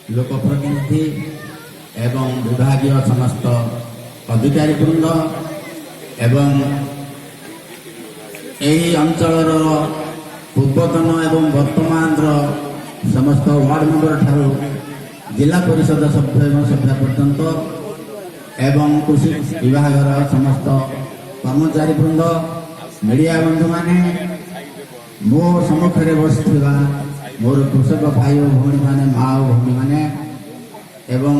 लोकप्रतिनिधि एवं विभागीय समस्त अधिकारी वृंद एवं यही अंचल पूर्वतन एवं वर्तमान समस्त वार्ड मेंबर ठारू जिला परिषद सभ्य एवं सभ्य पर्यंत एवं कृषि विभाग समस्त कर्मचारी वृंद मीडिया बंधु माने मो सम्मुखें बसथिबा मोर कृषक भाई और भौणी माने माँ और भौणी माने एवं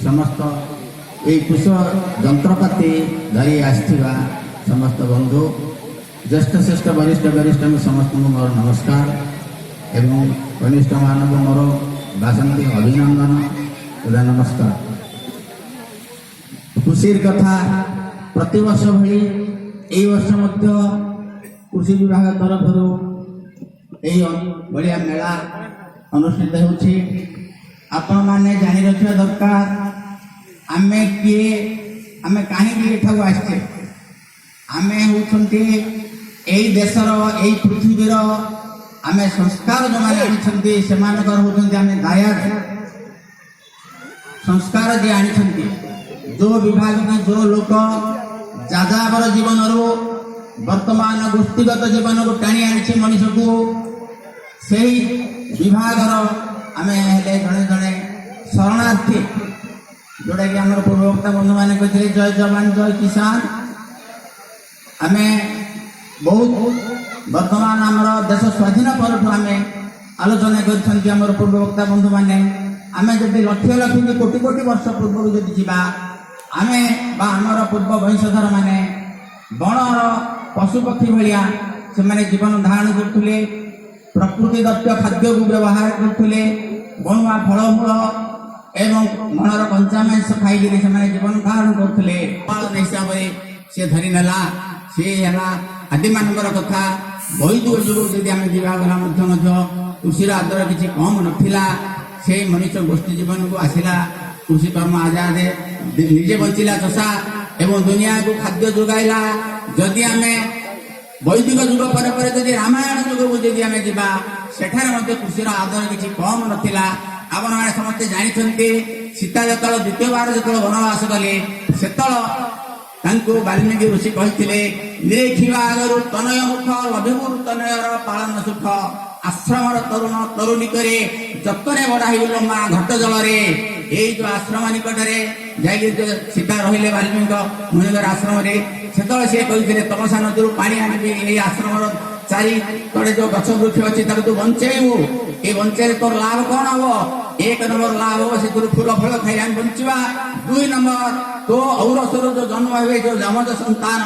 समस्त ये कृषक जंत्रपाति धरी आसथिबा समस्त बंधु ज्येष्ठ श्रेष्ठ वरिष्ठ वरिष्ठ समस्त मोर नमस्कार एवं कनिष्ठ मानव मोर बासंती अभिनंदन तथा नमस्कार। खुशीर कथा प्रति वर्ष भली ए वर्ष मध्य कृषि विभाग तरफ बढ़िया मेला अनुष्ठित होछि। आपण माने जानि रखिबा दरकार आमे किए आमे काहे एठाକୁ आछे आमे होछन्ते एई देशर एई पृथ्वीर आमे संस्कार जो माने आनिछन्ते सेमानकर होछन्ते आमे दायाद संस्कार जे आनिछन्ते जो विभाग में जो लोक जाजावर जीवन वर्तमान गोष्ठीगत जीवन को टाणी आनी मनीष को सही विभाग आम जड़े जड़े शरणार्थी जोटा कि आम पूर्ववक्ता बंधु मैंने कहते जय जवान जय किसान आम बहुत वर्तमान आम देश स्वाधीन पर आम आलोचना कर पूर्ववक्ता बंधु मैंने आम जब लक्ष लक्ष कोटि कोटि वर्ष पूर्व जब जा आमे बा आमर पूर्व वंशधर माने बणर पशुपक्षी भाया से माने जीवन धारण करते प्रकृति दत्त खाद्य को व्यवहार करते बणुआ फलमूल एवं बणर कंचामांस खाई से माने जीवन धारण करते हिसाब से धरी नेला सी है आदि मानकर कथा वैदिक जुग जदि आम जावा कृषि आदर किसी कम नाला से मनुष्य गोष्ठी जीवन को आसला कृषि कर्म आजाद निजे बंचिला चषा एवं दुनिया को खाद्य जोगाइला जदि आम वैदिक जुग पर जदि रामायण जुग को जदि आम जा सेठारे कृषि आदर किसी कम नाला आपण मैंने समस्ते जानते सीता जो द्वितीय बार जो वनवास गले से वाल्मीकि ऋषि कहते निरेखिवा आगु तनय मुख लभिबुर तनयर पालन सुख आश्रम तरुण तरुणी करे जतने बढ़ाई माँ घट जल ये जो आश्रम निकटरे जाइए सीता रहिले वाल्मीकि मुनिवर आश्रम से कहते तमसा नदी पानी आनी आश्रम चारि तड़े जो गछ वृक्ष अच्छी तू बंचेबू ये बंचे तोर लाभ कौन हम एक नंबर लाभ हम से फूल फल खाई आम बंचा दुई नंबर तो औरसर जो जन्म हुए जो जमज संतान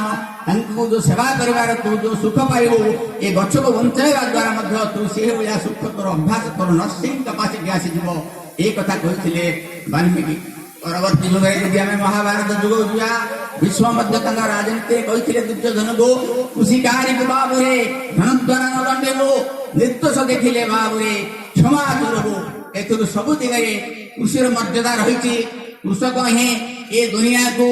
जो सेवा कर तू जो सुख पाइबू ये गछ को बंचाइवा द्वारा तू से भाया सुख तोर अभ्यास तोर नर्सिंग कैपासिटी आसीज ये कथा कहते वाल्मीकि परवर्ती जुग आम महाभारत जुग जा विश्व राजनीति कहते दुर्योधन को कृषि कार्य बाबुरे धन द्वारा न दंडेबू निर्दोष देखिले बाबुरे क्षमा करबू एथुरु सबु दिगरे कृषि मर्यादा रही कृषक ही ये दुनिया को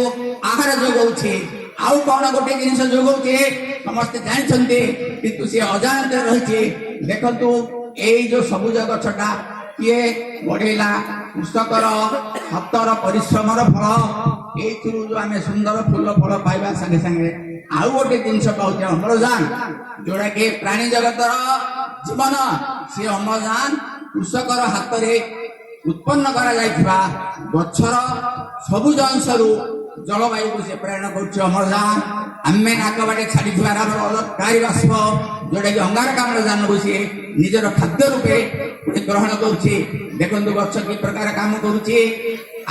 आहार जोगाऊे आउ कौन गोटे जिन जोगाऊे समस्ते जानते किंतु सी अजाणत रही देखु ये जो सबुज गछटा किए बढ़ेला कृषकर हाथर परिश्रम फल ये जो आम सुंदर फूल फल पाइबा संगे संगे आउ गोटे जिनस पाचे अम्लजान जोड़ा कि प्राणी जगतर जीवन सी अम्लजान कृषकर हाथ में उत्पन्न करा गछर सबुज अंशरू जलवायु को से प्रेरण कर अम्लजान आम नाक बाटे छाड़ी अलकारी बाष्प जोटा कि अंगारकाम्लजान को सी निजर खाद्य रूपे ग्रहण करुच्ची देखो गछ कि प्रकार काम करुच्ची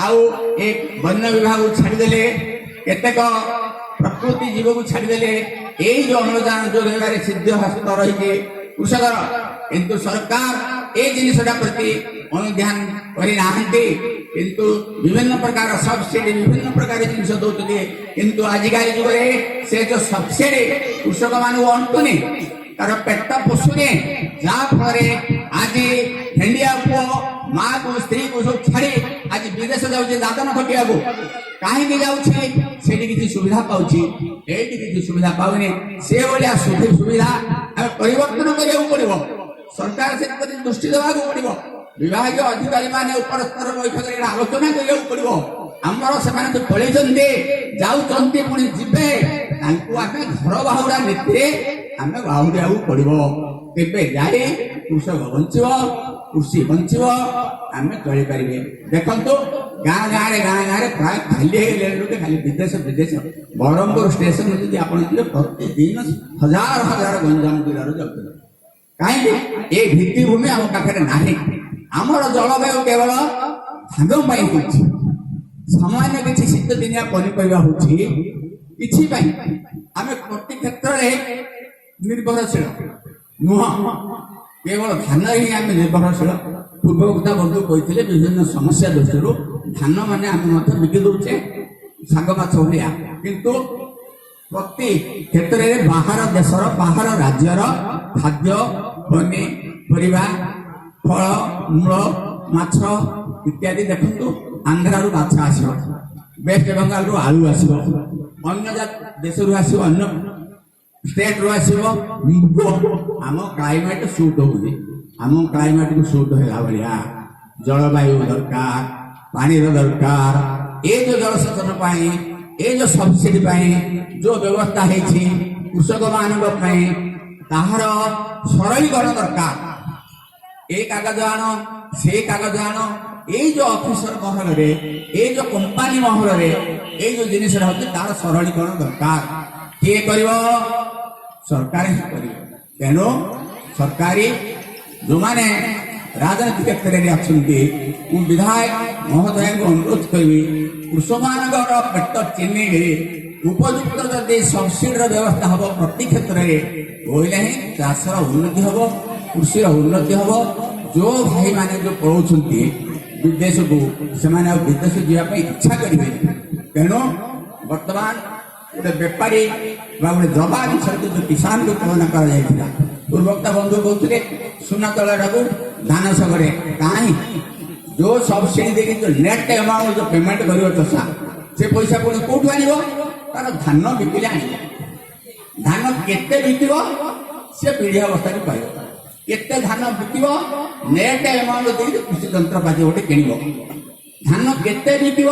आउ एक वन्य विभाग को छाड़देले केतेक प्रकृति जीव को छाड़देले यही जो अम्लजान जोगाइबार सिद्ध हस्त रही कृषकर किंतु सरकार ये जिनसा प्रति अनुध्यान करना किंतु विभिन्न प्रकार सब्सिडी विभिन्न प्रकार जिनस दौरान किंतु आजिकल जुग से जो सब्सिडी कृषक मान अंटुनी तार पेट पोषुने जहाँफल आज हेंडिया पुओ माँ को स्त्री को सब छाड़ी आज विदेश जाऊे दादन खटिया को कहीं जाऊँगी किसी सुविधा पाँच ये किसी सुविधा पाऊनी से भाया सुविधा परिवर्तन करा पड़ो सरकार से दृष्टि देवा पड़ो विभाग अधिकारी माने ऊपर स्तर बैठक रे आलोचना करिया पड़िबो हमर सेमाने तो पळेचंदे जाउचंती पुणी जिबे तांको आमे घर बाहुडा नीति आमे बाहुडियाउ पड़िबो केबे जाई कृषक बंचिबो कृषि बंचिबो आमे चली परिबे देखंतो गाँ गाँ रे प्राय खाली लोके खाली विदेश बरहमपुर स्टेशन यदि आपण प्रतिदिन हजार हजार गंजाम जिलार जाउछन कहीं ए भित्तिभूमि आम पाखे ना आमर जलवायु केवल धान पाई होछि सामान्य किसी शीत दिनिया पनीपरिया होछि किछि पाई आमे प्रति क्षेत्र में निर्भरशील नुह केवल धान ही आम निर्भरशील पूर्ववक्ता बंधु कहते विभिन्न समस्या दृष्टि धान माने आम बिकी दौचे शाग माछ भाया किंतु प्रति क्षेत्र में बाहर देशर बाहर राज्यर खाद्य पनीपरिया फल मूल माछ इत्यादि देखु आंध्र रु माछ आसो वेस्ट बेंगल रु आलू आसो अन्य देश रु आसो अन्य स्टेट रु आसो आम क्लाइमेट सूट होगी आम क्लाइमेट को सूट होला भलिया जलवायु दरकार पानी दरकार ये जो जलसेचन पाई ये जो सब्सिडी पाई जो व्यवस्था है कृषक मान ताहार सरलीकरण दरकार ए कागज आण से कागज आण ये जो ऑफिसर महल रे ये जो कंपनी महल रे ये जो जिनिस तार सरलीकरण दरकार किए करिवो सरकार ही करिवो तेणु सरकारी जो माने राजनीति क्षेत्र में अच्छे विधायक महोदय को अनुरोध करी कृषक मान पेट चिन्ह उपयुक्त जदि सब्सिडी व्यवस्था हम प्रति क्षेत्र में ही चाषर उन्नति हम कृषि उन्नति हम जो भाई माने जो पढ़ाऊँच विदेश को से विदेश जावाई इच्छा करेंगे तेणु बर्तमान गोटे बेपारी गोटे जबा अनुसार जो किसान को तुलना कर पूर्वक्ता बंधु कहते सुना तला को धान सगरे कहीं जो सब्सिडी देखिए जो नेट अमाउंट जो पेमेंट कर चषा से पैसा पुणी कौटू आन तार धान बिकिले आन धान केते बिक से पीढ़ी अवस्था को पाइब केते धान बिक नेट अमाउंट देखिए कृषि जंत्रपाति गोटे किण धान केते बिक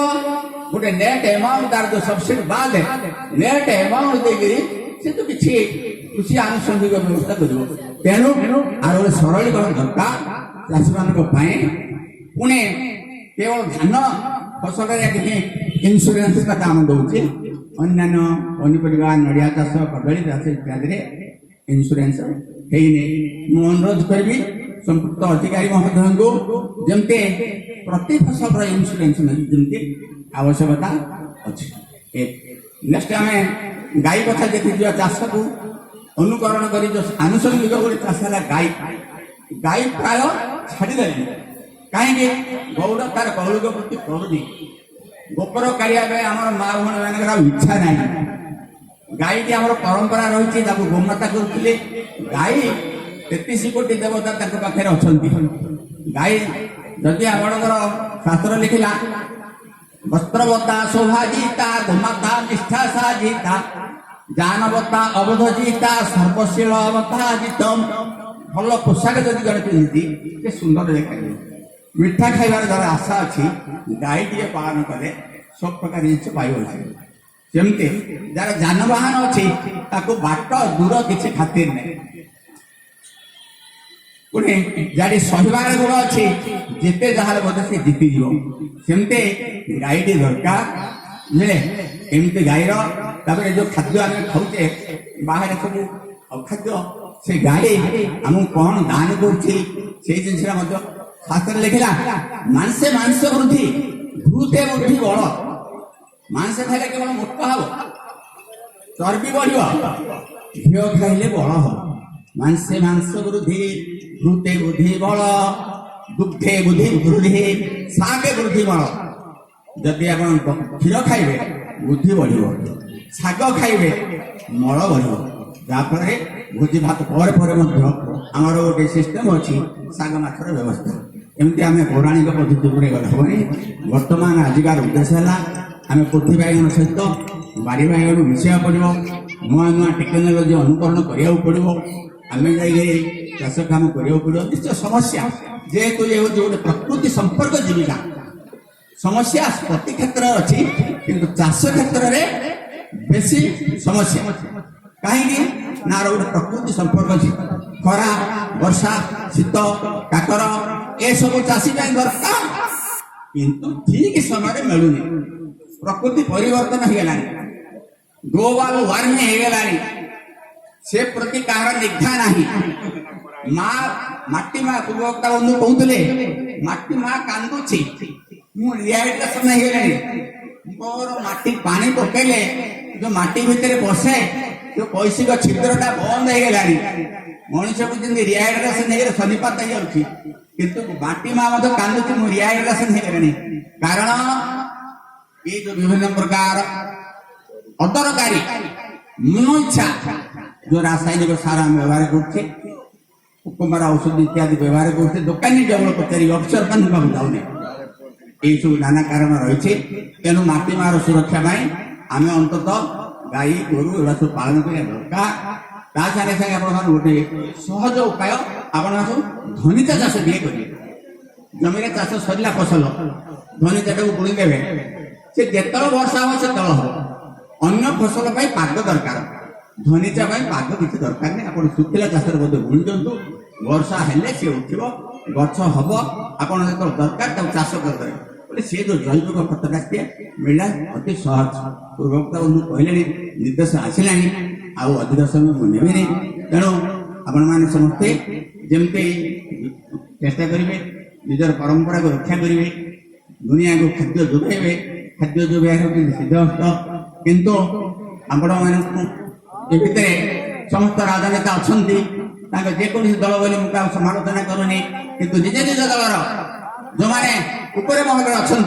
गोटे नेट अमाउंट तार जो सब्सिडी बाद नेट अमाउंट देखिए से तो किसी कृषि आनुषंगिक व्यवस्था कर तेणु आर गोटे सरलीकरण दरकार चाषी मान पुणे केवल धान फसल इन्सुरेंस का काम दौर अन्य पनीपरिया नड़िया चाष कदली चाष इत्यादि इन्सुरेंस मुझे अनुरोध करी संपुक्त अधिकारी महोदय को जमते प्रति फसल इन्सुरेंस जमती आवश्यकता अच्छी नेक्स्ट आम गाई कथा देखी चाष को अनुकरण कर जो आनुषंगिक गोटे चाष है गाई गाई प्राय छाड़दे कहीं गौड़ तार कौलिक प्रति पड़ुनी गोपर काढ़ा आम माँ भूण मान इच्छा ना गाई टी आम परंपरा रही गोमाता करते गाई 33 कोटी देवता पाखे अच्छा गाई जदि आपणकर शास्त्र लिखला वस्त्रवता शोभाजीता धमाता निष्ठा साजिता जानवता अवधजिता सर्वशीलवता जितम भल पोशाक जदि जड़े पिंधि से सुंदर देखा मिठा खाइबार जरा आशा अच्छी गाई टे पालन कले सब प्रकार जिन पाइबे जमती जार जानवाहन अच्छी बाट दूर किसी खातिर नहीं पुणी जारी सहबार गुण अच्छी जिते जहां बोधे से जीति सेमती गाईटी दरकार मिले एमती गाईर जो खाद्य आम खाऊे बाहर सब अखाद्य से गाई आम कौन दान कर जिन शास्त्र लिखला मांसे मांस वृद्धि भूते वृद्धि बल मांस खाइले केवल मोटा हम चर्बी बढ़ घी खाइले बल हम मांसे मांस वृद्धि भूते वृद्धि बल दुग्धे बुद्धि वृद्धि शागे वृद्धि बल जदि आप क्षीर खाइबे बुद्धि बढ़ शाग खाइबे मल बढ़ जहाँफल भोजी भात पर आमर गोटे सिस्टम अच्छी शाग माछर व्यवस्था एमती आम पौराणिक पद्धति उपरे गले हेनी बर्तमान आजिकार उद्देश्य है आम पोथी बैगण सहित बारी बैगण मिसवा पड़ो नुआ नुआ टेक्नोलोजी अनुकरण करा पड़ो आम जाइए चाष काम करा पड़ो निश्चय समस्या जेहेतु ये हूँ गोटे प्रकृति संपर्क जीविका समस्या प्रति क्षेत्र अच्छी किंतु चाष क्षेत्र में बेसी समस्या कहीं ना गोटे प्रकृति संपर्क अच्छी खरा वर्षा शीत काकर ए सब चाषी दरकार किंतु ठीक समय मिलूनी प्रकृति परिवर्तन हो गला ग्लोबल वार्मिंग हो गला से प्रति कार निघा ना माटी माँ पूर्वकता बंधु कहते माटी माँ कांदुची रिहाइड्रेशन हो गला मोर माटी पानी पकेले जो माटी भितर बसे जो पैसिक छिद्रटा बंद हो गला मनुष्य को जमी रिहाइड्रेशन हो शनिपात हो जाऊँगी किंतु माटी माँ कांदुची मु रिहाइड्रेशन हो गला कारण ये जो विभिन्न प्रकार अदरकारी मन इच्छा जो रासायनिक सार आम व्यवहार करते उपमार औषध इत्यादि व्यवहार करते दुकानी जब पचारि अफिसर मान जाऊने ये सब नाना कारण रही तेणु माटी मार सुरक्षा आम अंतत गाई गोरु एवं सब पालन करने दरकार सागे सागे आप गोटे सहज उपाय आप धनिचा चाष भी करेंगे जमीन चाष सरला फसल धनिचा को बुणीदेवे से जिते वर्षा हम से तल हम अन्य फसल पाग दरकार धनिचा पाग किसी दरकार नहीं आप शुखिला चाष बोधे बुणी दिंतु वर्षा हेले सी उठिब गछ हम आप दरकार चाष करदे बोले सी जो जैविक खतटा सी मिलला अति सहज पूर्वकता बंधु कहले निर्देश आसला आउ अधिक समय मुझे नहीं तेणु आपण मैंने समस्ते जमती चेष्टा करेंगे निजर परंपरा को रक्षा करेंगे दुनिया को खाद्य जोगे खाद्य जोगे सिद्धहस्त किंतु आपण मान भितर समस्त राजनेता अच्छा जेकोसी दल बोली मुझे समालोचना करूनी किंतु निज निज दलर जो मैंने ऊपर महल अच्छा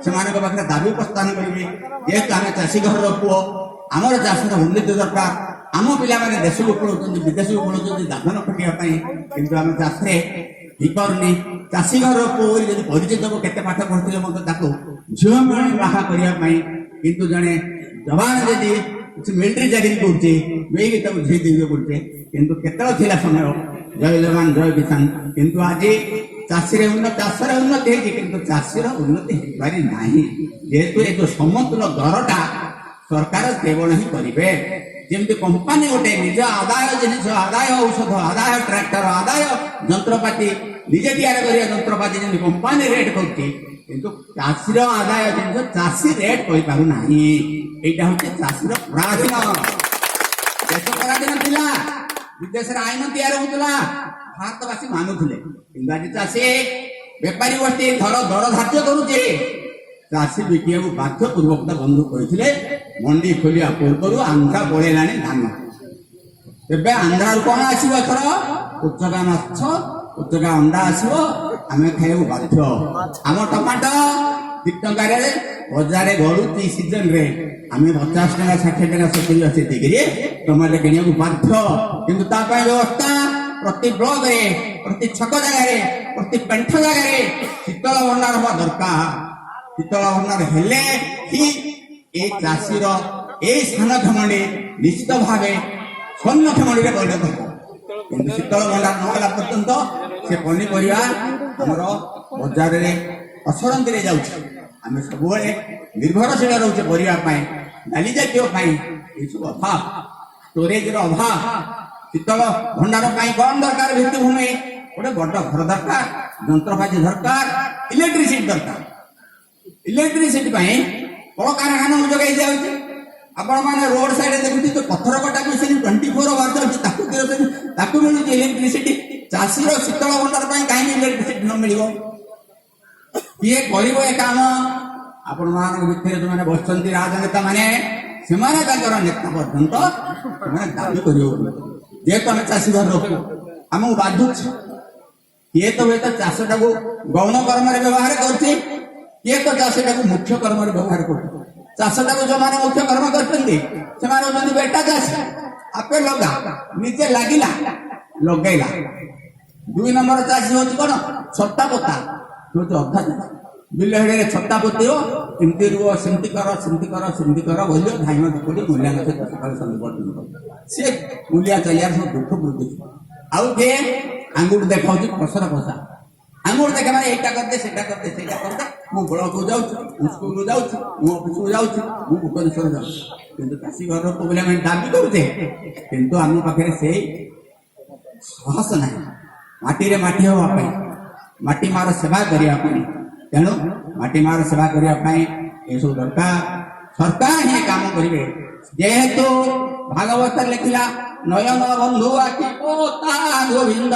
से पाखे दाबी उपस्थान करेंगे जेहेतु आम चाषी घर पुओ आमर चाषर उन्नति दरकार आम पिला मैंने देश को पढ़ाऊँ विदेश को पढ़ाऊँ दादन खटियापी किंतु आम चाष ही पारे चाषी घर पुओ जब परिचय दब के पाठ पढ़ते मतलब झील मिल बाहा करने किंतु जड़े जवान जदि मिलिट्री चाकरी करुचे बेगी झी देवे पड़े किंतु केत समय जय जवान जय किसान किंतु आज चाषी चाषर उन्नति है किंतु चाषीर उन्नति हो पारि ना जेहेतु ये जो समतुल दरटा सरकार सेवन ही करेंगे जमी कंपानी गोटे निज आदाय जिन आदाय औषध आदाय ट्रैक्टर आदाय जंत्रपाति निजे तैयार कर जंत्रपाति जमी कंपानी रेट करती किंतु चाषीर आदाय जिन चाषी रेट कही पार ना यहाँ हूँ चाषीर पराधीन देश पराधीन थिला विदेश आईन तैयार होता भारतवासी मानुले कि आज चाषी बेपारी गोष्ठी दर धार्य करुचे चाषी बिकिया बाध्य पूर्वकता बंधु कहते मंडी खोलिया पूर्व आंध्रा पड़ेगा धान एवं आंध्रा कौन आसो एथर उच्चका माछ उच्चका अंडा आसो आम खाइबू बाध्य आम टमाटो 2 टंकार बजार गलुची सीजन रे आम 50 टका 60 टका 70 80 टमाटो किणा बाध्य किंतु व्यवस्था प्रति ब्लॉक रे प्रति छक जगह प्रति पेंठ जगह शीतल भंडार हवा दरकार शीतल भंडार हेले ही ए चाषीर ए स्थान खेमंडी निश्चित भाव स्वर्ण खेमंडी परिणत हो कि शीतल भंडार नहला पर्यंत से पनीपरिया आमर बजार में असरंती जाऊँ सब निर्भरशील रोचे परिवार डाली जातीय सब अभाव स्टोरेज अभाव शीतल भंडार कौन दरकार भित्तिभूमि गोटे बड़ घर दरकार जंत्रपाति दरकार इलेक्ट्रिसिटी दरकार इलेक्ट्रिसिटी कल कारखाना जगह जाऊँगी आपण मैंने रोड साइड देखुचे जो पथर कटा भी 24 आवर्स मिलूँ इलेक्ट्रिसिटी चाषीर शीतल भंडार कहीं इलेक्ट्रिसिटी न मिल किए कर काम आपण भितर जो मैंने बस राजनेता मैंने नेता पर्यंत दाबी कर जेहेतु आम चाषी घर रखू आमको बाधुच किए तो हूँ चाषटा को गौण कर्म व्यवहार करते किए तो चाषटा को मुख्य कर्म व्यवहार कर चाषटा को जो मैंने मुख्य कर्म कर बेटा चाषी आपे लगा निजे लगिला लगेला 2 नंबर चाषी हूँ कौन सत्ता पता हूँ अधा ବିଲ ହେଡ଼ରେ ଛତା ପୋତିବ, ଏମିତି ରୁହ, ସେମିତି କର, ସେମିତି କର, ସେମିତି କର ବୋଲିବ, ଧାଇମ ପଡ଼ି ମୂଲ୍ୟାଙ୍କ ସହିତ ସକାଳୁ ସନ୍ଧ୍ୟା ପର୍ଯ୍ୟନ୍ତ ସେ ମୂଲିଆ ଚାଲିବାର ସବୁ ଦୁଃଖ ବୃଦ୍ଧି। ଆଉ କିଏ ଆଙ୍ଗୁଠି ଦେଖାଉଛି ଫସର ଫସା, ଆଙ୍ଗୁଠି ଦେଖେ ମାନେ ଏଇଟା କରିଦେ, ସେଇଟା କରିଦେ, ସେଇଟା କରିଦେ, ମୁଁ ବ୍ଲକକୁ ଯାଉଛି, ମୁଁ ସ୍କୁଲକୁ ଯାଉଛି, ମୁଁ ଅଫିସକୁ ଯାଉଛି, ମୁଁ ଭୁବନେଶ୍ୱର ଯାଉଛି। କିନ୍ତୁ ଚାଷୀ ଘରର ପୁଅ ପିଲାମାନେ ଦାବି କରୁଛେ, କିନ୍ତୁ ଆମ ପାଖରେ ସେଇ ସାହସ ନାହିଁ ମାଟିରେ ମାଟି ହେବା ପାଇଁ, ମାଟି ମାର ସେବା କରିବା ପାଇଁ। ତେଣୁ ମାଟି ମାର ସେବା କରିବା ପାଇଁ ଏସବୁ ଦରକାର। ସରକାର ହିଁ କାମ କରିବେ। ଯେହେତୁ ଭାଗବତରେ ଲେଖିଲା, ନୟନ ବନ୍ଧୁ ଆଖି ପୋତା ଗୋବିନ୍ଦ,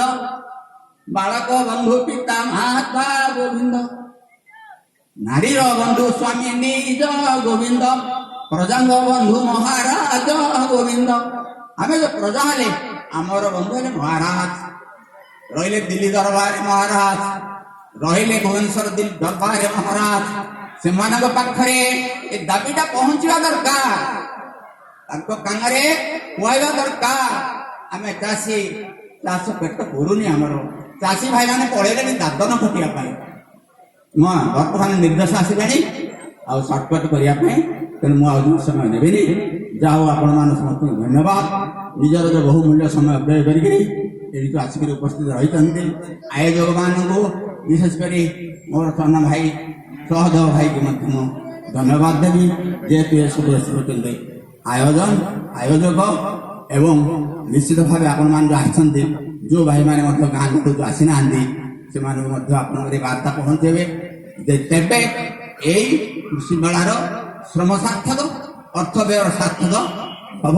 ବାଳକ ବନ୍ଧୁ ପିତା ମାତା ଗୋବିନ୍ଦ, ନାରୀର ବନ୍ଧୁ ସ୍ୱାମୀ ନିଜ ଗୋବିନ୍ଦ, ପ୍ରଜାଙ୍କ ବନ୍ଧୁ ମହାରାଜ ଗୋବିନ୍ଦ। ଆମେ ଯୋଉ ପ୍ରଜା ହେଲେ ଆମର ବନ୍ଧୁ ହେଲେ ମହାରାଜ। ରହିଲେ ଦିଲ୍ଲୀ ଦରବାରରେ ମହାରାଜ, ରହିଲେ ଭୁବନେଶ୍ୱର ଦିଲ୍ଲୀ ଦରବାରରେ ମହାରାଜ। ସେମାନଙ୍କ ପାଖରେ ଏ ଦାବିଟା ପହଞ୍ଚିବା ଦରକାର, ତାଙ୍କ କାନରେ କୁହାଇବା ଦରକାର। ଆମେ ଚାଷୀ, ଚାଷ ପେଟ ପୁରୁନି ଆମର। ଚାଷୀ ଭାଇମାନେ ପଳେଇଲେଣି ଦାଦନ ଖଟିବା ପାଇଁ। ବର୍ତ୍ତମାନ ନିର୍ଦ୍ଦେଶ ଆସିଲାଣି ଆଉ ସର୍ଟକଟ୍ କରିବା ପାଇଁ। ତେଣୁ ମୁଁ ଆଉ ସମୟ ନେବିନି। ଯାହା ହଉ ଆପଣମାନେ ସମସ୍ତଙ୍କୁ ଧନ୍ୟବାଦ। ନିଜର ଯେଉଁ ବହୁମୂଲ୍ୟ ସମୟ ବ୍ୟୟ କରିକିରି ଏଇଠୁ ଆସିକରି ଉପସ୍ଥିତ ରହିଛନ୍ତି। ଆୟୋଜକମାନଙ୍କୁ ବିଶେଷ କରି ମୋର ସାନ ଭାଇ ସହଦେବ ଭାଇକି ମଧ୍ୟ ମୁଁ ଧନ୍ୟବାଦ ଦେବି। ଯେହେତୁ ଏସବୁ କରୁଛନ୍ତି ଆୟୋଜକ ଏବଂ ନିଶ୍ଚିତ ଭାବେ ଆପଣମାନେ ଯେଉଁ ଆସିଛନ୍ତି, ଯେଉଁ ଭାଇମାନେ ମଧ୍ୟ ଗାଁ ଭିତରକୁ ଆସିନାହାନ୍ତି, ସେମାନଙ୍କୁ ମଧ୍ୟ ଆପଣଙ୍କର ବାର୍ତ୍ତା ପହଞ୍ଚେଇବେ ଯେ ତେବେ ଏଇ କୃଷି ମେଳାର ଶ୍ରମ ସାର୍ଥକ, ଅର୍ଥ ବ୍ୟୟର ସାର୍ଥକ ହବ।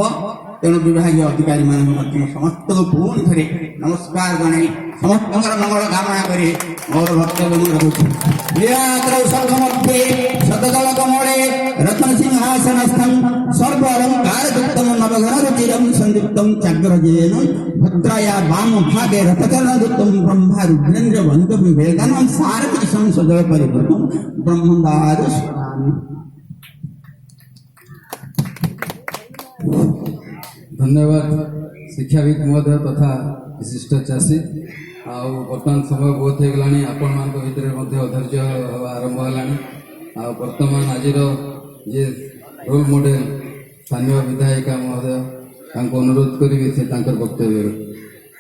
ତେଣୁ ବିଭାଗୀୟ ଅଧିକାରୀମାନଙ୍କୁ ମଧ୍ୟ ସମସ୍ତଙ୍କୁ ପୁଣି ଥରେ ନମସ୍କାର ଜଣାଇ ସମସ୍ତଙ୍କର ମଙ୍ଗଳ କାମନା କରି ମୋର ବକ୍ତବ୍ୟ ମୁଁ ରଖୁଛି। ଶତଦଳ କମଳେ ରତ୍ନ ସିଂହାସନସ୍ଥଂ ସର୍ବ ଅଳଙ୍କାର ଯୁକ୍ତଂ ନବଘନ ରୁଚିରଂ ସଂଯୁକ୍ତଂ ଚାଗ୍ରଜେନ ଭଦ୍ରାୟା ବାମ ଭାଗେ ରଥଚରଣ ଯୁକ୍ତଂ ବ୍ରହ୍ମା ରୁଦ୍ରେନ୍ଦ୍ର ବନ୍ଧୁ ବିବେକାନନ୍ଦ ସାରଥି ସଂସଦଳ ପରିପୂର୍ଣ୍ଣ ବ୍ରହ୍ମଦାର ସ୍ମରାମି। ଧନ୍ୟବାଦ ଶିକ୍ଷାବିତ ମହୋଦୟ ତଥା ବିଶିଷ୍ଟ ଚାଷୀ। ଆଉ ବର୍ତ୍ତମାନ ସମୟ ବହୁତ ହେଇଗଲାଣି, ଆପଣମାନଙ୍କ ଭିତରେ ମଧ୍ୟ ଧୈର୍ଯ୍ୟ ହେବା ଆରମ୍ଭ ହେଲାଣି। ଆଉ ବର୍ତ୍ତମାନ ଆଜିର ଯିଏ ରୋଲ୍ ମଡେଲ୍ ସ୍ଥାନୀୟ ବିଧାୟିକା ମହୋଦୟ, ତାଙ୍କୁ ଅନୁରୋଧ କରିବି ସେ ତାଙ୍କର ବକ୍ତବ୍ୟ